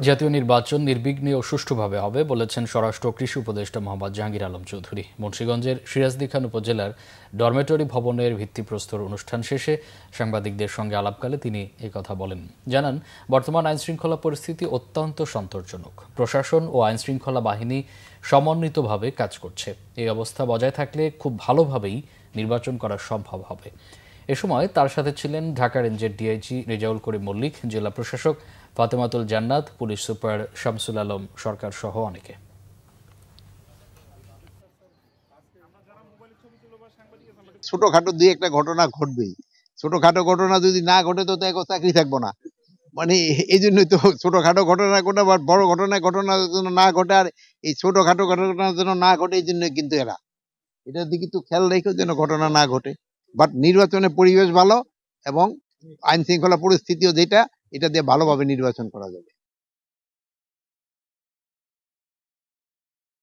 জাতীয় নির্বাচন নির্বিঘ্নে ও সুষ্ঠুভাবে হবে বলেছেন স্বরাষ্ট্র কৃষি উপদেষ্টা মোহাম্মদ জাহাঙ্গীর আলম চৌধুরী। মুন্সিগঞ্জের সিরাজদি খান উপজেলার ডরমেটরি ভবনের ভিত্তিপ্রস্তর অনুষ্ঠান শেষে সাংবাদিকদের সঙ্গে আলাপকালে তিনি একথা বলেন। জানান, বর্তমান আইনশৃঙ্খলা পরিস্থিতি অত্যন্ত সন্তোষজনক। প্রশাসন ও আইনশৃঙ্খলা বাহিনী সমন্বিতভাবে কাজ করছে। এই অবস্থা বজায় থাকলে খুব ভালোভাবেই নির্বাচন করা সম্ভব হবে। এ সময় তার সাথে ছিলেন ঢাকা রেঞ্জের ডিআইজি রেজাউল করিম মল্লিক, জেলা প্রশাসক ফাতেমাতুল জান্নাত, পুলিশ সুপার শামসুল আলম সরকার সহ অনেকে। ছোটখাটো দুই একটা ঘটনা ঘটবেই। ছোটখাটো ঘটনা যদি না ঘটে তো চাকরি থাকবো না। মানে এই জন্যই তো ছোটখাটো ঘটনা ঘটে, বা বড় ঘটনা যেন না ঘটে, আর এই ছোটখাটো ঘটনা যেন না ঘটে, এই জন্যই কিন্তু এটার দিকে তো খেয়াল রেখেও যেন ঘটনা না ঘটে। বাট নির্বাচনের পরিবেশ ভালো এবং আইন শৃঙ্খলা পরিস্থিতিও যেটা, এটা দিয়ে ভালোভাবে নির্বাচন করা যাবে।